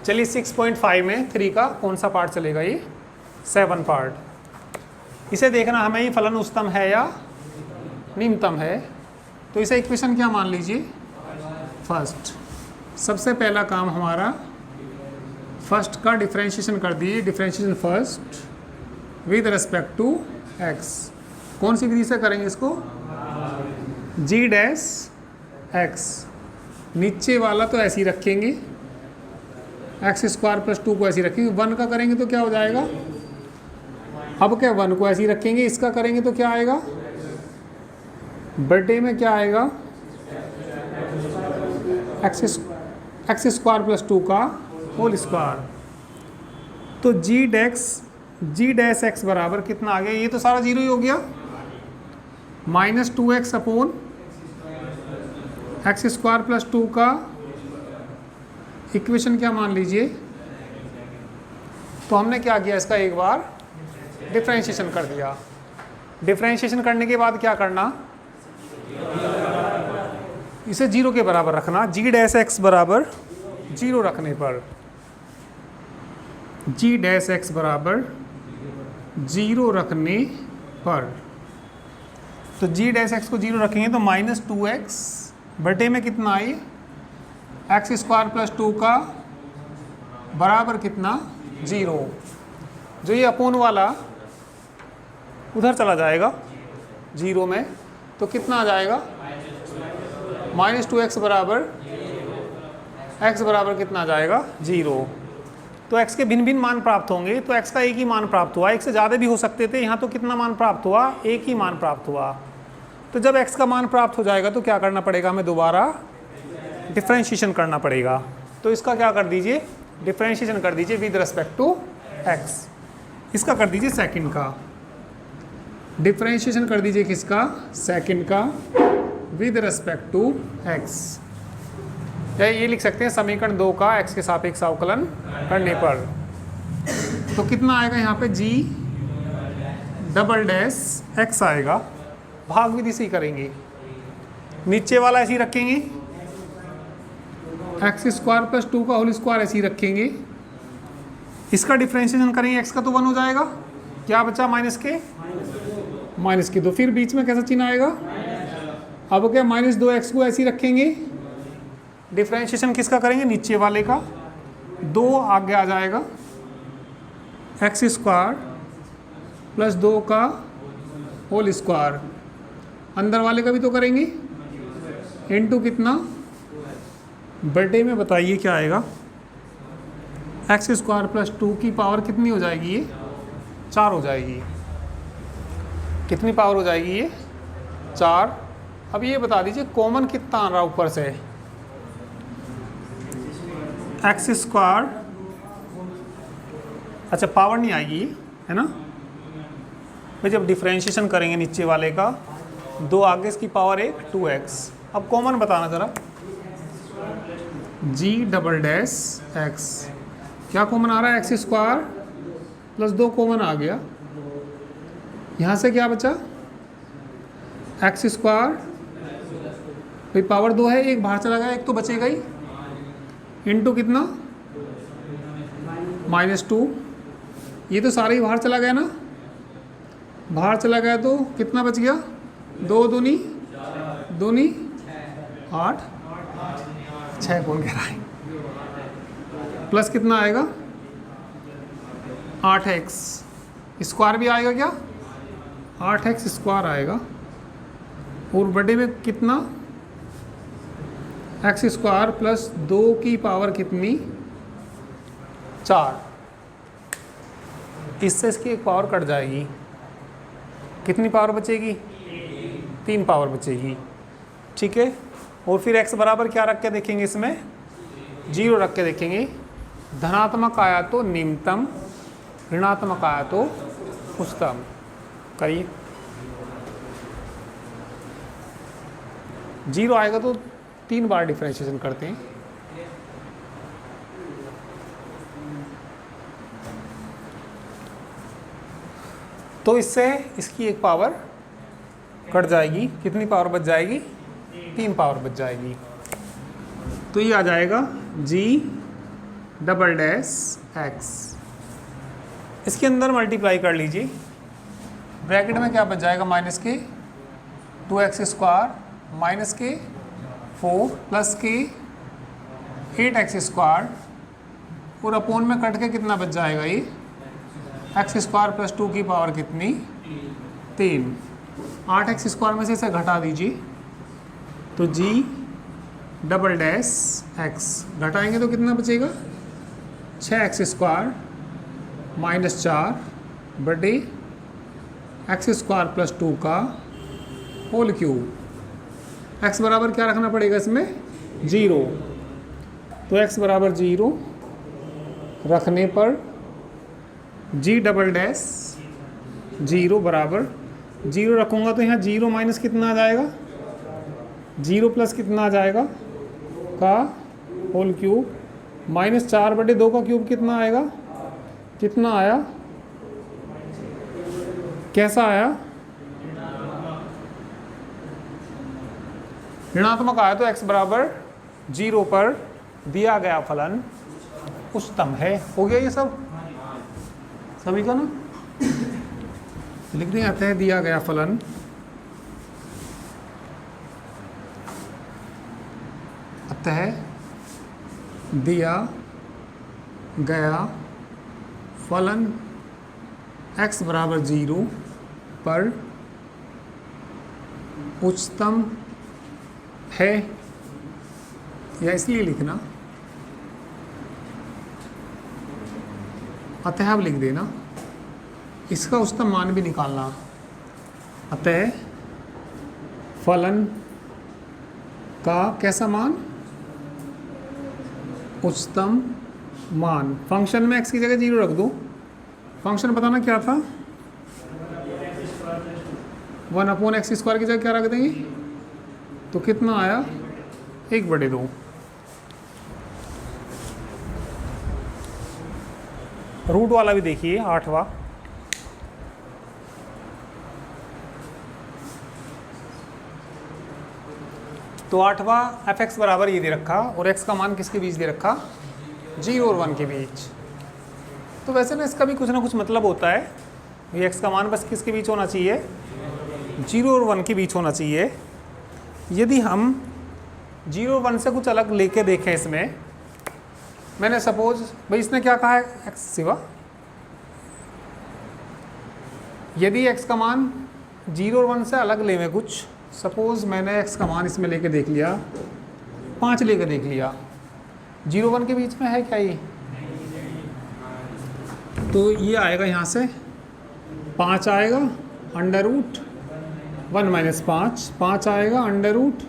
चलिए 6.5 में 3 का कौन सा पार्ट चलेगा? ये 7 पार्ट। इसे देखना हमें ये फलन उच्चतम है या निम्नतम है। तो इसे इक्वेशन क्या मान लीजिए? फर्स्ट। सबसे पहला काम हमारा फर्स्ट का डिफरेंशिएशन कर दिए। Differentiation first with respect to x. कौन सी विधि से करेंगे इसको? G dash x. नीचे वाला तो ऐसे ही रखेंगे, एक्स स्क्वायर प्लस 2 को ऐसे ही रखेंगे। 1 का करेंगे तो क्या हो जाएगा? अब क्या 1 को ऐसे ही रखेंगे, इसका करेंगे तो क्या आएगा? बटे में क्या आएगा? एक्स स्क्वायर प्लस 2 का होल स्क्वायर। तो जी डैश एक्स बराबर कितना आ गया? ये तो सारा जीरो ही हो गया। -2x upon x square plus 2 का इक्वेशन क्या मान लीजिए? तो हमने क्या किया, इसका एक बार डिफरेंशिएशन कर दिया। डिफरेंशिएशन करने के बाद क्या करना? इसे 0 के बराबर रखना। जी डैश एक्स बराबर 0 रखने पर, जी डैश एक्स बराबर 0 रखने पर, तो जी डैश एक्स को 0 रखेंगे तो -2x बटे में कितना आई? एक्स स्क्वायर प्लस 2 का बराबर कितना? 0। जो ये अपोन वाला उधर चला जाएगा 0 में, तो कितना आ जाएगा? -2x बराबर x बराबर कितना आ जाएगा? 0। तो x के भिन्न भिन्न मान प्राप्त होंगे। तो x का एक ही मान प्राप्त हुआ, एक से ज़्यादा भी हो सकते थे। यहाँ तो कितना मान प्राप्त हुआ? एक ही मान प्राप्त हुआ। तो जब x का मान प्राप्त हो जाएगा तो क्या करना पड़ेगा? हमें दोबारा डिफरेंशिएशन करना पड़ेगा। तो इसका क्या कर दीजिए? डिफरेंशिएशन कर दीजिए विद रिस्पेक्ट टू x। इसका कर दीजिए सेकंड का डिफरेंशिएशन कर दीजिए। किसका? सेकंड का विद रिस्पेक्ट टू x। या ये लिख सकते हैं समीकरण 2 का x के सापेक्ष अवकलन करने पर। तो कितना आएगा यहाँ पे? जी डबल डैश x आएगा। भाग विधि से ही करेंगे। नीचे वाला ऐसे ही रखेंगे, एक्स स्क्वायर प्लस 2 का होल स्क्वायर ऐसे ही रखेंगे। इसका डिफरेंशिएशन करेंगे, x का तो 1 हो जाएगा। क्या बचा? माइनस के 2। फिर बीच में कैसा चिन्ह आएगा? अब क्या -2x को ऐसे ही रखेंगे। डिफरेंशिएशन किसका करेंगे? नीचे वाले का। 2 आगे आ जाएगा, एक्स स्क्वायर प्लस 2 का होल स्क्वायर। अंदर वाले का भी तो करेंगे। इनटू कितना? बटे में बताइए क्या आएगा? एक्स स्क्वायर प्लस 2 की पावर कितनी हो जाएगी? ये 4 हो जाएगी। कितनी पावर हो जाएगी? ये 4। अब ये बता दीजिए कॉमन कितना आ रहा ऊपर से? एक्स स्क्वायर, अच्छा पावर नहीं आएगी है ना भाई। जब डिफरेंशिएशन करेंगे नीचे वाले का, 2 आगे इसकी पावर 1 2x। अब कॉमन बताना ज़रा। जी डबल डैश एक्स, क्या कॉमन आ रहा है? एक्स स्क्वायर प्लस 2 कॉमन आ गया। यहाँ से क्या बचा? एक्स स्क्वायर भाई पावर 2 है, एक बाहर चला गया, एक तो बचेगा ही। इनटू कितना? -2। ये तो सारा ही बाहर चला गया ना। बाहर चला गया तो कितना बच गया? 2 दूनी 8, 6 कौन कह रहा है? प्लस कितना आएगा? 8x स्क्वायर भी आएगा क्या? 8x स्क्वायर आएगा। और बड़े में कितना? एक्स स्क्वायर प्लस 2 की पावर कितनी? 4। इससे इसकी एक पावर कट जाएगी। कितनी पावर बचेगी? 3 पावर बचेगी। ठीक है। और फिर x बराबर क्या रख के देखेंगे? इसमें 0 रख के देखेंगे। धनात्मक आया तो निम्नतम, ऋणात्मक आया तो उच्चतम। करिए। 0 आएगा तो 3 बार डिफरेंशिएशन करते हैं। तो इससे इसकी एक पावर कट जाएगी। कितनी पावर बच जाएगी? 3 पावर बच जाएगी। तो ये आ जाएगा जी डबल डैश एक्स। इसके अंदर मल्टीप्लाई कर लीजिए, ब्रैकेट में क्या बच जाएगा माइनस के 2x² माइनस के 4 प्लस के 8x² और अपोन में कट के कितना बच जाएगा ये x² प्लस 2 की पावर कितनी 3। 8x² में से इसे घटा दीजिए तो g डबल डैश x घटाएंगे तो कितना बचेगा 6x² माइनस 4 बटे x² प्लस 2 का होल क्यूब। x बराबर क्या रखना पड़ेगा इसमें 0, तो x बराबर 0 रखने पर g डबल डैश 0 बराबर 0 रखूँगा तो यहाँ 0 माइनस कितना आ जाएगा 0 प्लस कितना आ जाएगा का होल क्यूब माइनस 4 बटे 2 का क्यूब कितना आएगा, कितना आया, कैसा आया, ऋणात्मक आया। तो x बराबर 0 पर दिया गया फलन उच्चतम है। हो गया ये सब सभी का ना, लिखने आते हैं दिया गया फलन अतः दिया गया फलन x बराबर 0 पर उच्चतम है, या इसलिए लिखना अतः अब लिख देना, इसका उच्चतम मान भी निकालना। अतः फलन का कैसा मान उच्चतम मान। फंक्शन में x की जगह 0 रख दो, फंक्शन बताना क्या था 1/x² की जगह क्या रख देंगे तो कितना आया 1/2। रूट वाला भी देखिए 8वां, तो 8वां f(x) बराबर ये दे रखा और x का मान किसके बीच दे रखा 0 और 1 के बीच। तो वैसे ना इसका भी कुछ ना कुछ मतलब होता है, ये x का मान बस किसके बीच होना चाहिए 0 और 1 के बीच होना चाहिए। यदि हम 0 और 1 से कुछ अलग लेके देखें, इसमें मैंने सपोज भाई इसने क्या कहा है x सिवा, यदि x का मान 0 और 1 से अलग ले में कुछ, सपोज मैंने x का मान इसमें लेके देख लिया 5 लेके देख लिया, 0 1 के बीच में है क्या ये, तो ये आएगा यहाँ से 5 आएगा अंडर रूट 1 माइनस 5 आएगा अंडर रूट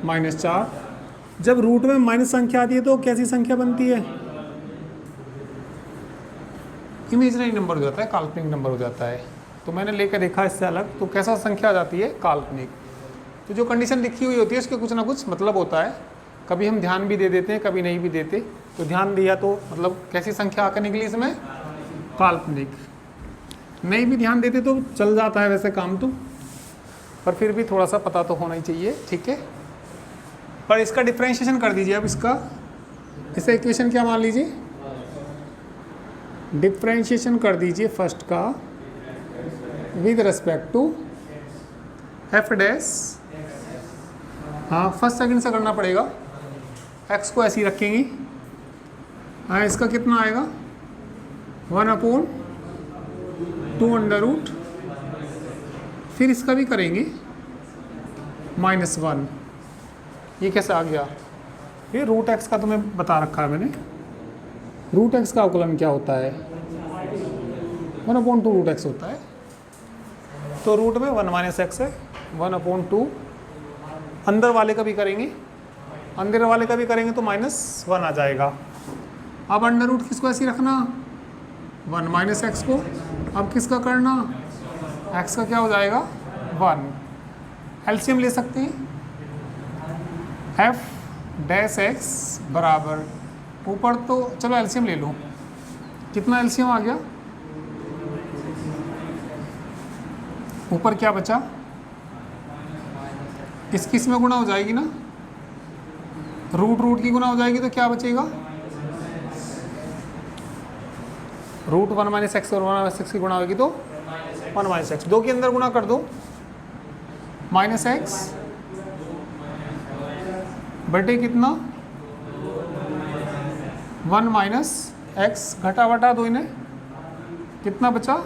माइनस 4। जब रूट में माइनस संख्या आती है तो कैसी संख्या बनती है इमेजिनरी नंबर हो जाता है, काल्पनिक नंबर हो जाता है। तो मैंने लेकर देखा इससे अलग, तो कैसा संख्या आ जाती है काल्पनिक। तो जो कंडीशन लिखी हुई होती है उसके कुछ ना कुछ मतलब होता है, कभी हम ध्यान भी दे देते हैं कभी नहीं भी देते। तो ध्यान दिया तो मतलब कैसी संख्या आकर निकली इसमें काल्पनिक, नहीं भी ध्यान देते तो चल जाता है वैसे काम तो, पर फिर भी थोड़ा सा पता तो होना ही चाहिए, ठीक है। पर इसका डिफरेंशिएशन कर दीजिए अब इसका, इसे इक्वेशन क्या मान लीजिए, डिफरेंशिएशन कर दीजिए फर्स्ट का with respect to f dash, हाँ फर्स्ट सेकंड से करना पड़ेगा, एक्स को ऐसे ही रखेंगे, हाँ इसका कितना आएगा 1/2 अंडर रूट, फिर इसका भी करेंगे -1। ये कैसे आ गया, ये रूट एक्स का तुम्हें बता रखा है मैंने, रूट एक्स का अवकलन क्या होता है 1/2 रूट एक्स होता है। तो रूट में 1 माइनस एक्स है 1/2, अंदर वाले का भी करेंगे, अंदर वाले का भी करेंगे तो -1 आ जाएगा। अब अंडर रूट किसको ऐसे ही रखना 1 माइनस एक्स को, अब किसका करना एक्स का क्या हो जाएगा 1। एलसीएम ले सकते हैं, एफ डैश एक्स बराबर ऊपर तो चलो एलसीएम ले लो, कितना एलसीएम आ गया, ऊपर क्या बचा, किस में गुणा हो जाएगी ना, रूट की गुणा हो जाएगी तो क्या बचेगा रूट 1 माइनस एक्स और 1 माइनस एक्स की गुणा होगी तो 1 माइनस एक्स, 2 के अंदर गुणा कर दो, माइनस एक्स बटे कितना 1 माइनस एक्स, घटा वटा दो इन्हें, कितना बचा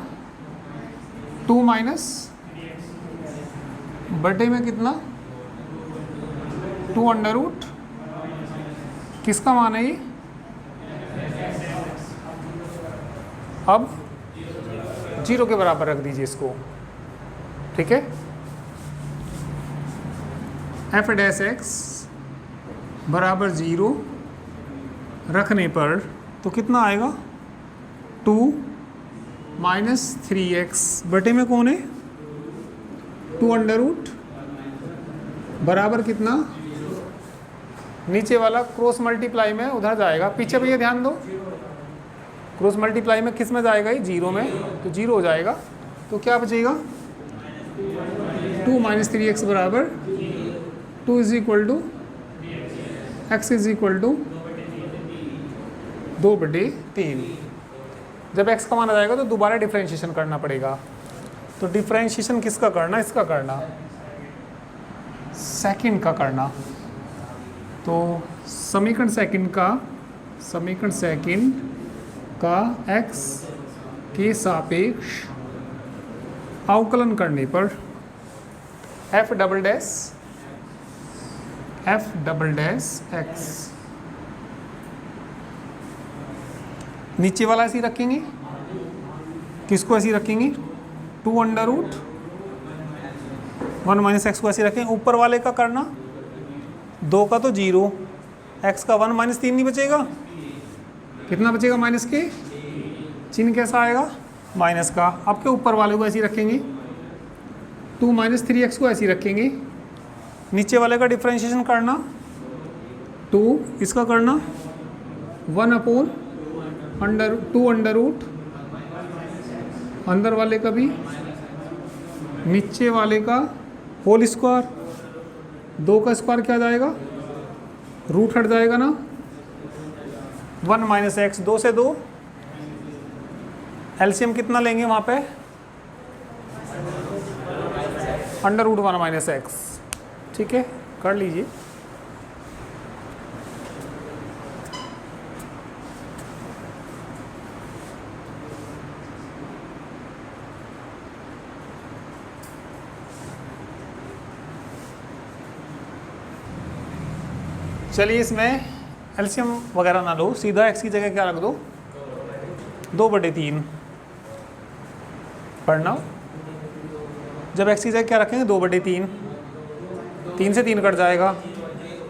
2 माइनस बटे में कितना 2 अंडर रूट, किसका मान है ये, अब 0 के बराबर रख दीजिए इसको, ठीक है। एफ डैश एक्स बराबर 0 रखने पर तो कितना आएगा 2 माइनस 3x बटे में कौन है 2 अंडर रूट बराबर कितना, नीचे वाला क्रॉस मल्टीप्लाई में उधर जाएगा, पीछे भैया ध्यान दो, क्रॉस मल्टीप्लाई में किस में जाएगा ये 0 में, तो 0 हो जाएगा, तो क्या बचेगा 2 माइनस 3x बराबर 2 is equal to x is equal to 2/3। जब x का मान आ जाएगा तो दोबारा डिफरेंशिएशन करना पड़ेगा, तो डिफरेंशिएशन किसका करना, इसका करना, सेकंड का करना, तो समीकरण सेकंड का x के सापेक्ष अवकलन करने पर f डबल डैश x, नीचे वाला ऐसे ही रखेंगे, किसको ऐसे ही रखेंगे 2 अंडर रूट 1 माइनस एक्स को ऐसे रखेंगे, ऊपर वाले का करना 2 का तो 0, x का 1 माइनस 3 नहीं बचेगा, कितना बचेगा माइनस के, चिन्ह कैसा आएगा माइनस का, आपके ऊपर वाले को ऐसे ही रखेंगे, 2 माइनस 3x को ऐसे ही रखेंगे, नीचे वाले का डिफरेंशिएशन करना 2, इसका करना 1 अपॉन 2 अंडर रूट, अंदर वाले का भी नीचे वाले का होल स्क्वायर, 2 का स्क्वायर क्या जाएगा रूट हट जाएगा ना, 1 माइनस एक्स, 2 से 2 एलसीएम कितना लेंगे वहाँ पे अंडर रूट 1 माइनस एक्स, ठीक है कर लीजिए। चलिए इसमें एलसीएम वगैरह ना लो, सीधा x की जगह क्या रख दो 2/3 पढ़ना, जब x की जगह क्या रखेंगे 2/3, 3 से 3 कट जाएगा,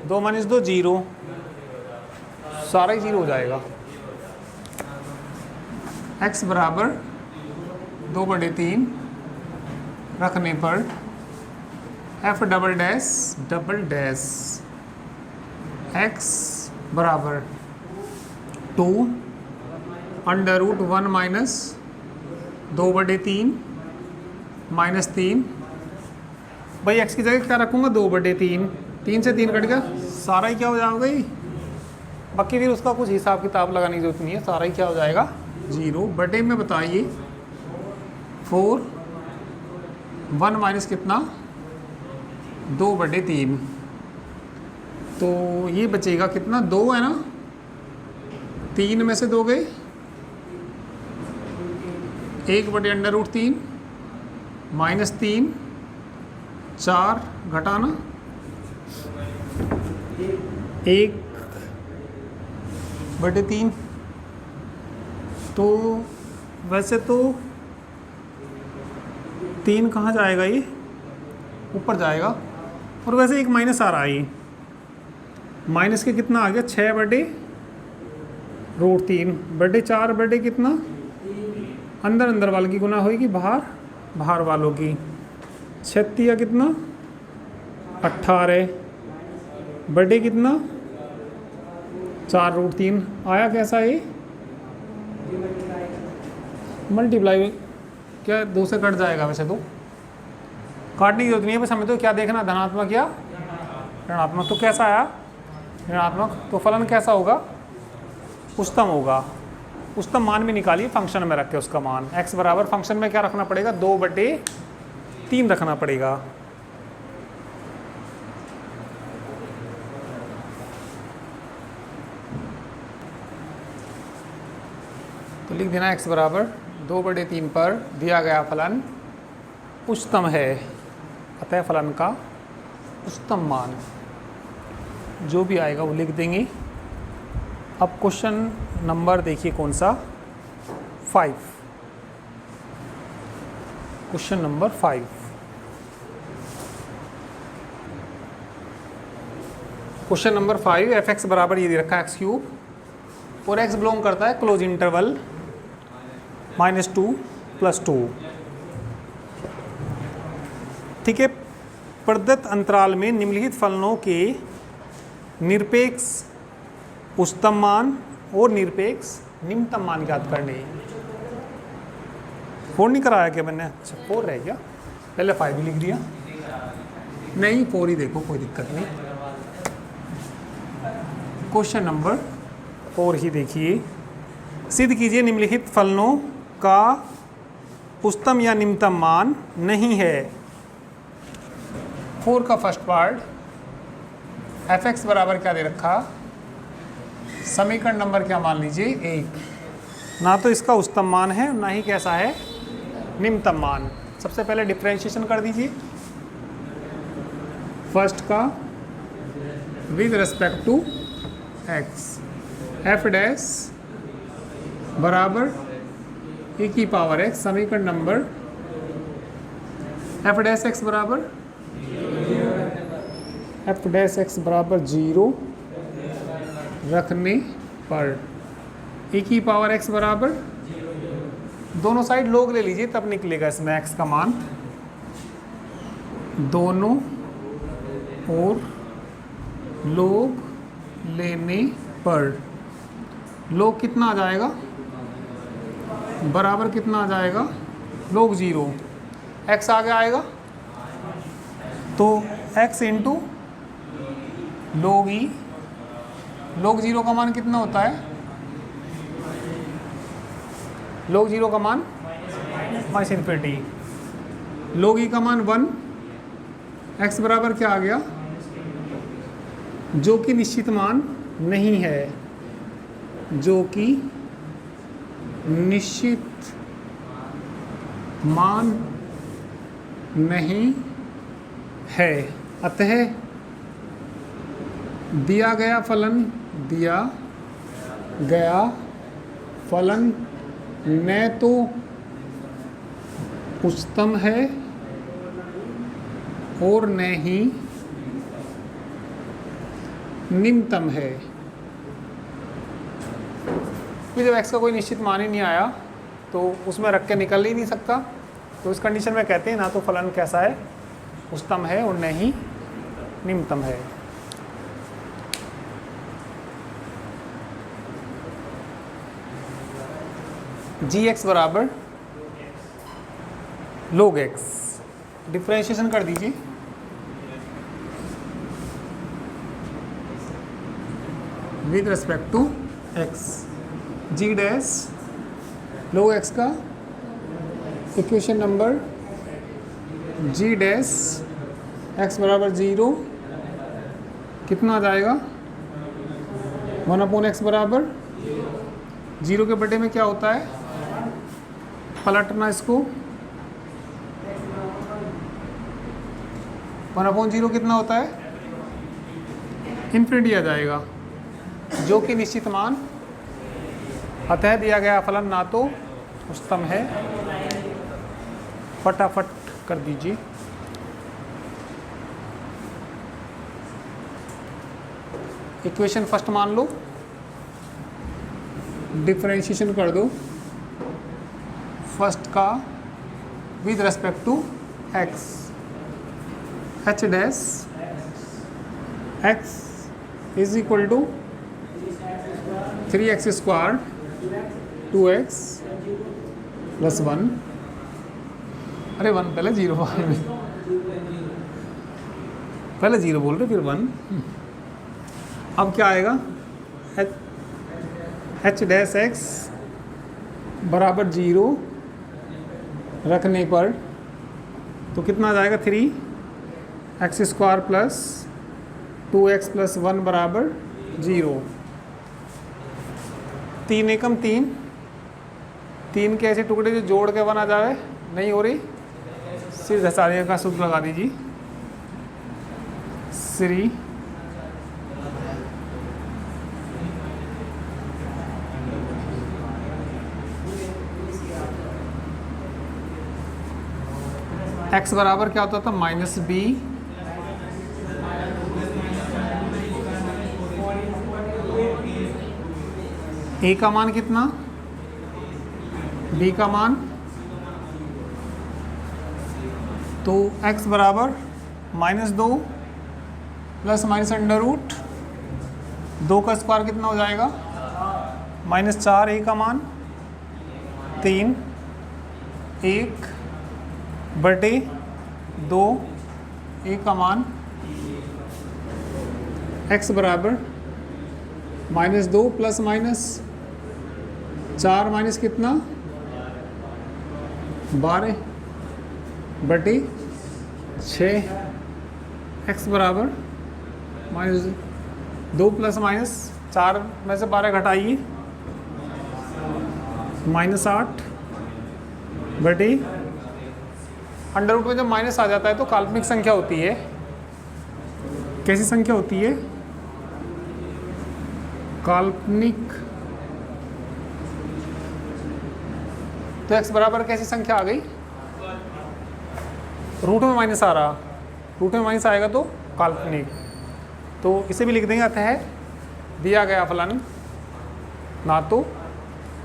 2 माइनस 2 0, सारा ही 0 हो जाएगा, x बराबर 2/3 रखने पर f डबल डैश x बराबर 2 अंडर रूट 1 माइनस 2/3 माइनस 3, भाई x की जगह क्या रखूँगा 2/3, 3 से 3 कट गया, सारा ही क्या हो जाएगा ही, बाकी फिर उसका कुछ हिसाब किताब लगाने की जरूरत नहीं है, सारा ही क्या हो जाएगा 0 बटे में, बताइए 4 1 माइनस कितना 2/3, तो ये बचेगा कितना 2 है ना, 3 में से 2 गए, 1 बटे अंडर रूट 3 माइनस 3, 4 घटाना 1 बटे 3, तो वैसे तो 3 कहाँ जाएगा, ये ऊपर जाएगा, और वैसे एक माइनस आ रहा है, ये माइनस के कितना आ गया 6 बटे रूट 3 बटे 4 बटे कितना, अंदर वालों की गुना होगी बाहर वालों की, 36 या कितना 18 बटे कितना 4 रूट 3, आया कैसा ये मल्टीप्लाई, क्या 2 से कट जाएगा, वैसे तो काटने की जरूरत नहीं है, बस हमें तो क्या देखना धनात्मक या ऋणात्मक, तो कैसा आया ऋणात्मक, तो फलन कैसा होगा उच्चतम होगा, उच्चतम मान भी निकालिए फंक्शन में रख के उसका मान। x बराबर फंक्शन में क्या रखना पड़ेगा, 2/3 रखना पड़ेगा। तो लिख देना x बराबर 2/3 पर दिया गया फलन उच्चतम है, अतः फलन का उच्चतम मान जो भी आएगा वो लिख देंगे। अब क्वेश्चन नंबर देखिए कौन सा, 5। Question number 5। Question number 5, f(x) बराबर ये दे रखा है x³ और x बिलोंग करता है क्लोज इंटरवल -2 + 2। ठीक है, प्रदत्त अंतराल में निम्नलिखित फलनों के निरपेक्ष उच्चतम मान और निरपेक्ष निम्नतम मान ज्ञात करने। 4 नहीं कराया क्या मैंने? अच्छा 4 रह गया, पहले 5 ही लिख दिया। नहीं 4 ही देखो, कोई दिक्कत नहीं। क्वेश्चन नंबर 4 ही देखिए। सिद्ध कीजिए निम्नलिखित फलनों का उच्चतम या निम्नतम मान नहीं है। 4 का फर्स्ट पार्ट, f(x) बराबर क्या दे रखा, समीकरण नंबर क्या मान लीजिए 1। ना तो इसका उच्चतम मान है ना ही कैसा है निम्नतम मान। सबसे पहले डिफरेंशिएशन कर दीजिए। फर्स्ट का with respect to x, f' बराबर e⁻x, समीकरण नंबर f'(x) बराबर f'(x) बराबर 0 रखने पर e⁻x बराबर, दोनों साइड लोग ले लीजिए तब निकलेगा इसमें x का मान। दोनों और लोग लेने पर लोग कितना आ जाएगा, बराबर कितना आ जाएगा, लोग 0, x आगे आएगा तो x इंटू लोग ई। लोग 0 का मान कितना होता है, लोग 0 का मान -∞, लोग ई का मान 1, x बराबर क्या आ गया, जो कि निश्चित मान नहीं है, जो कि निश्चित मान नहीं है। अतः दिया गया फलन न तो उच्चतम है और न ही निम्नतम है। फिर जब x का कोई निश्चित मान ही नहीं आया तो उसमें रख के निकल ही नहीं सकता, तो इस कंडीशन में कहते हैं ना तो फलन कैसा है, उच्चतम है और न ही निम्नतम है। g(x) बराबर log x, डिफरेंशिएशन कर दीजिए। With respect to x, g dash log x का equation number g dash x बराबर 0 कितना आ जाएगा, 1/x बराबर 0 के बटे में क्या होता है, पलटना इसको, 1/0 कितना होता है, इन्फिनिटी आ जाएगा, जो कि निश्चित मान। अतः दिया गया फलन ना तो उच्चतम है, फटाफट कर दीजिए। इक्वेशन फर्स्ट मान लो, डिफरेंशिएशन कर दो फर्स्ट का with respect to x, h dash x is equal to 3x² 2x plus 1, अरे 1 पहले 0 बाद में, पहले 0 बोल रहे फिर 1। अब क्या आएगा, h डैश x बराबर 0 रखने पर तो कितना आ जाएगा 3 x square plus 2x plus 1 बराबर 0। 3 एकम 3, 3 के ऐसे टुकड़े जो जोड़ के 1 आ जाए, नहीं हो रही, सिर्फ धसारिया का सूत्र लगा दीजिए। 3 x बराबर क्या होता था -b, a का मान कितना, b का मान, तो x बराबर -2 प्लस माइनस अंडर रूट 2 का स्क्वायर कितना हो जाएगा -4, a का मान 3, 1 बटे 2, a का मान x बराबर -2 प्लस माइनस 4 माइनस कितना 12 बटे 6, x बराबर -2 प्लस माइनस 4 में से 12 घटाइए -8 बटे, अंडर रूट में जब माइनस आ जाता है तो काल्पनिक संख्या होती है। कैसी संख्या होती है? काल्पनिक। तो x बराबर कैसी संख्या आ गई? रूट में माइनस आ रहा, रूट में माइनस आएगा तो काल्पनिक। तो इसे भी लिख देंगे, अतः दिया गया फलन ना तो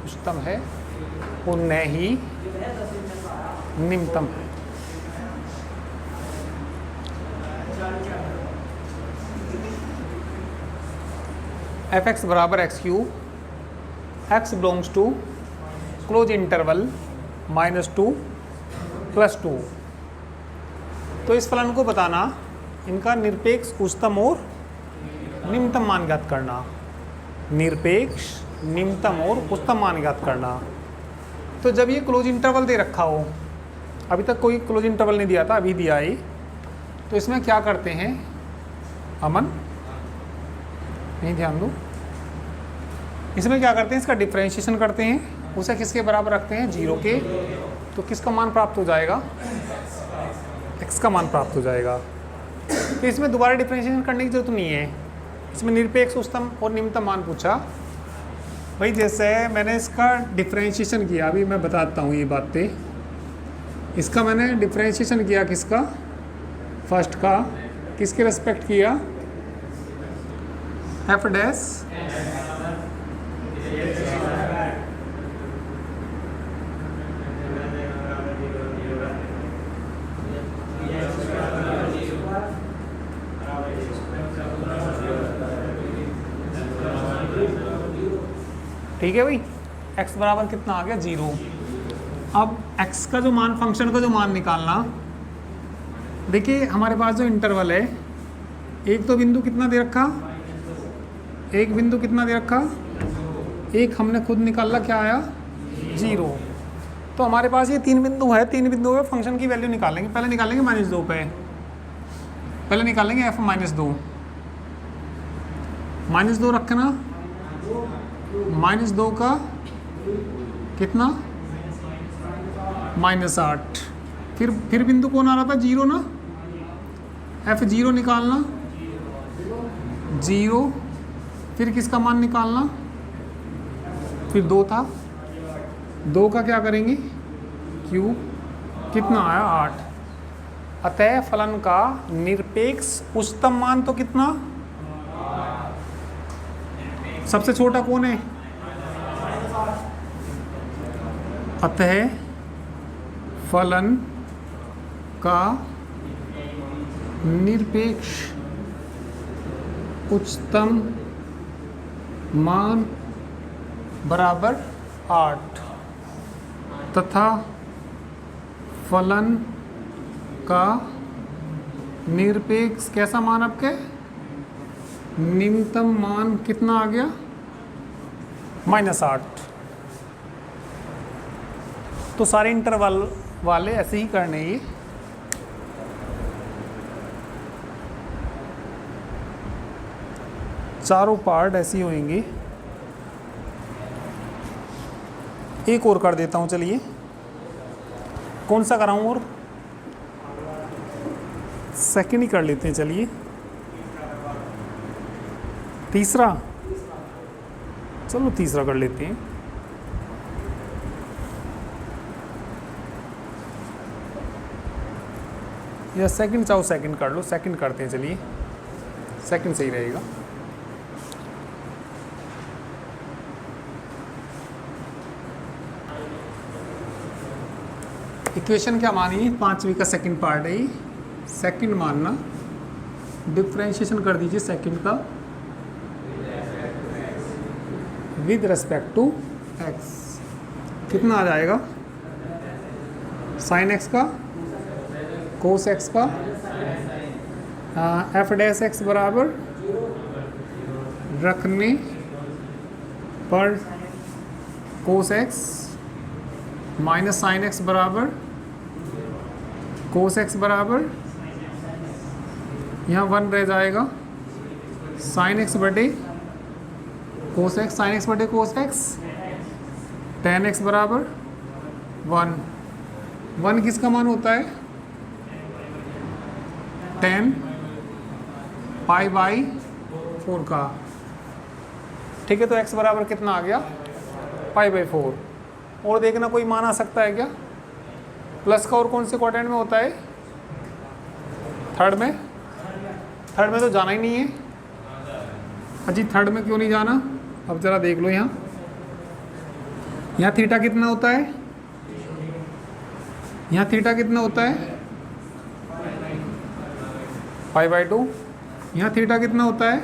उच्चतम है और न ही निम्नतम है। f(x) बराबर x³ x belongs to close interval -2 + 2। तो इस फलन को बताना, इनका निरपेक्ष उच्चतम और निम्नतम मान ज्ञात करना, निरपेक्ष निम्नतम और उच्चतम मान ज्ञात करना। तो जब ये क्लोज इंटरवल दे रखा हो, अभी तक कोई क्लोज इंटरवल नहीं दिया था, अभी दिया है, तो इसमें क्या करते हैं अमन, नहीं ध्यान दो, इसमें क्या करते हैं, इसका डिफरेंशिएशन करते हैं, उसे किसके बराबर रखते हैं 0 के, तो किसका मान प्राप्त हो जाएगा x का मान प्राप्त हो जाएगा। तो इसमें दोबारा डिफरेंशिएशन करने की जरूरत नहीं है, इसमें निरपेक्ष उच्चतम और निम्नतम मान पूछा। भाई जैसे मैंने इसका डिफरेंशिएशन किया, अभी मैं बताता हूँ ये बातें। इसका मैंने डिफरेंशिएशन किया किसका, फर्स्ट का, किसके रेस्पेक्ट किया, f डैश ठीक है भाई। x बराबर कितना आ गया 0। अब x का जो मान, फंक्शन का जो मान निकालना, देखिए हमारे पास जो इंटरवल है, एक तो बिंदु कितना दे रखा, एक बिंदु कितना दे रखा, एक हमने खुद निकाला, क्या आया 0। तो हमारे पास ये 3 बिंदु है, 3 बिंदु पे फंक्शन की वैल्यू निकालेंगे। पहले निकालेंगे -2 पे, पहले निकालेंगे f -2, -2 रखना, -2 का कितना -8, फिर बिंदु कौन आ रहा था 0 ना, f0 निकालना 0, फिर किसका मान निकालना, फिर 2 था, 2 का क्या करेंगे क्यूब, कितना आया 8। अतः फलन का निरपेक्ष उच्चतम मान तो कितना, सबसे छोटा कौन है, अतः फलन का निरपेक्ष उच्चतम मान बराबर 8 तथा फलन का निरपेक्ष कैसा मान आपके, निम्नतम मान कितना आ गया -8। तो सारे इंटरवल वाले ऐसे ही करने ये। चारों पार्ट ऐसे ही होंगे। एक और कर देता हूँ, चलिए। कौन सा कराऊँ? और सेकंड ही कर लेते हैं, चलिए। तीसरा, चलो तीसरा कर लेते हैं। या सेकंड चाहो सेकंड कर लो, सेकंड करते हैं, चलिए। सेकंड सही रहेगा। इक्वेशन क्या मानी? 5वीं का सेकंड पार्ट है ये। सेकंड मानना, डिफ्रेंशिएशन कर दीजिए सेकंड का विद रिस्पेक्ट टू एक्स। कितना आ जाएगा? साइन एक्स का, कोस एक्स का, एफ डैश एक्स बराबर रखने पर cos x minus sine x बराबर कोस एक्स बराबर, यहाँ 1 रह जाएगा, साइन एक्स बटे कोस एक्स, साइन एक्स बटे कोस एक्स, टेन एक्स बराबर 1। 1 किसका मान होता है? 10 पाई बाई 4 का। ठीक है, तो x बराबर कितना आ गया? Pi by 4। और देखना कोई मान आ सकता है क्या? प्लस का और कौन से क्वाड्रेंट में होता है? थर्ड में। थर्ड में तो जाना ही नहीं है। अजी थर्ड में क्यों नहीं जाना? अब जरा देख लो यहाँ थीटा कितना होता है? यहाँ थीटा कितना होता है? Pi by 2। यहाँ थीटा कितना होता है?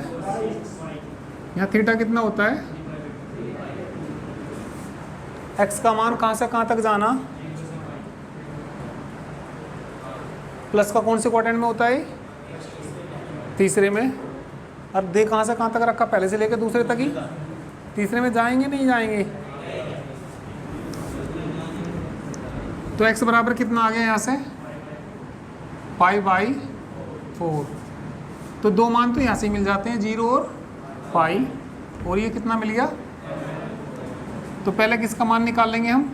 यहाँ थीटा कितना होता है? एक्स का मान कहाँ से कहाँ तक जाना? प्लस का कौन से क्वाड्रेंट में होता है? तीसरे में। और दे कहाँ से कहाँ तक रखा? पहले से लेकर दूसरे तक ही। तीसरे में जाएंगे नहीं जाएंगे? तो x बराबर कितना आ गया यहाँ से? Pi by 4। तो दो मान तो यहाँ से मिल जाते हैं, 0 और पाई। और ये कितना मिल गया? तो पहले किसका मान निकाल लेंगे हम?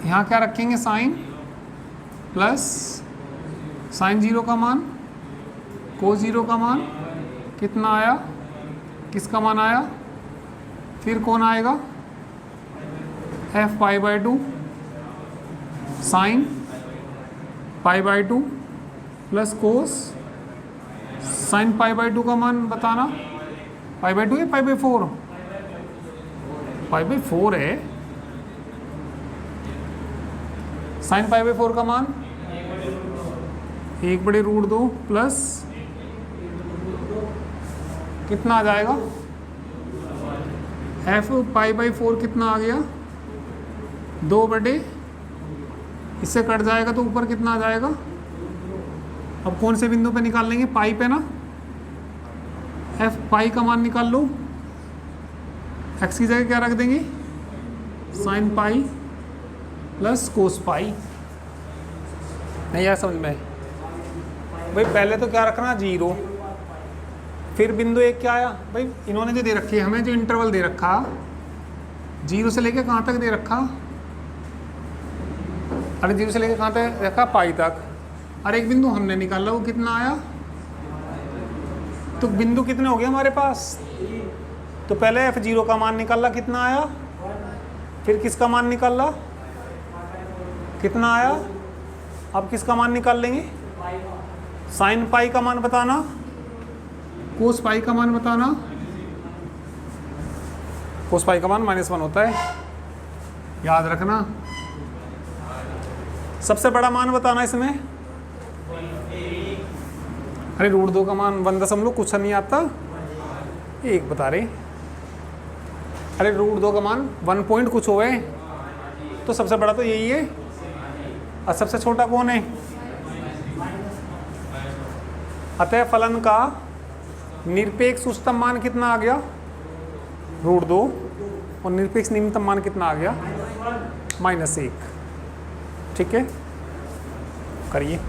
यहाँ क्या रखेंगे? साइन प्लस साइन 0 का मान, कोस 0 का मान कितना आया? किसका मान आया? फिर कौन आएगा? f pi by 2 sine pi by 2 plus cos sine pi by 2 का मान बताना। पाई बाई 2 है पाई बाई 4? पाई बाई 4 है। साइन पाई बाई 4 का मान 1/√2 प्लस कितना आ जाएगा? f पाई बाई 4 कितना आ गया? 2 बटे, इससे कट जाएगा तो ऊपर कितना आ जाएगा? अब कौन से बिंदु पे निकाल लेंगे? पाई पे ना। f पाई का मान निकाल लो। x की जगह क्या रख देंगे? साइन पाई प्लस कोस पाई। नहीं यार समझ में भाई? पहले तो क्या रखना? 0। फिर बिंदु एक क्या आया भाई? इन्होंने जो दे रखी है हमें, जो इंटरवल दे रखा 0 से लेके कहाँ तक दे रखा? अरे 0 से लेके कहाँ तक रखा? पाई तक। और एक बिंदु हमने निकाला, वो कितना आया? तो बिंदु कितने हो गए हमारे पास? तो पहले f0 का मान निकाला, कितना आया? फिर किसका मान निकाला, कितना आया? अब किसका मान निकाल लेंगे? साइन पाई का मान बताना, कोस पाई का मान बताना। कोस पाई का मान -1 होता है, याद रखना। सबसे बड़ा मान बताना इसमें। अरे √2 का मान 1 कुछ नहीं आता, 1 बता रहे। अरे √2 का मान 1 पॉइंट कुछ हो गए, तो सबसे बड़ा तो यही है। और सबसे छोटा कौन है? अतः फलन का निरपेक्ष उच्चतम मान कितना आ गया? √2। और निरपेक्ष निम्नतम मान कितना आ गया? -1 ठीक है, करिए।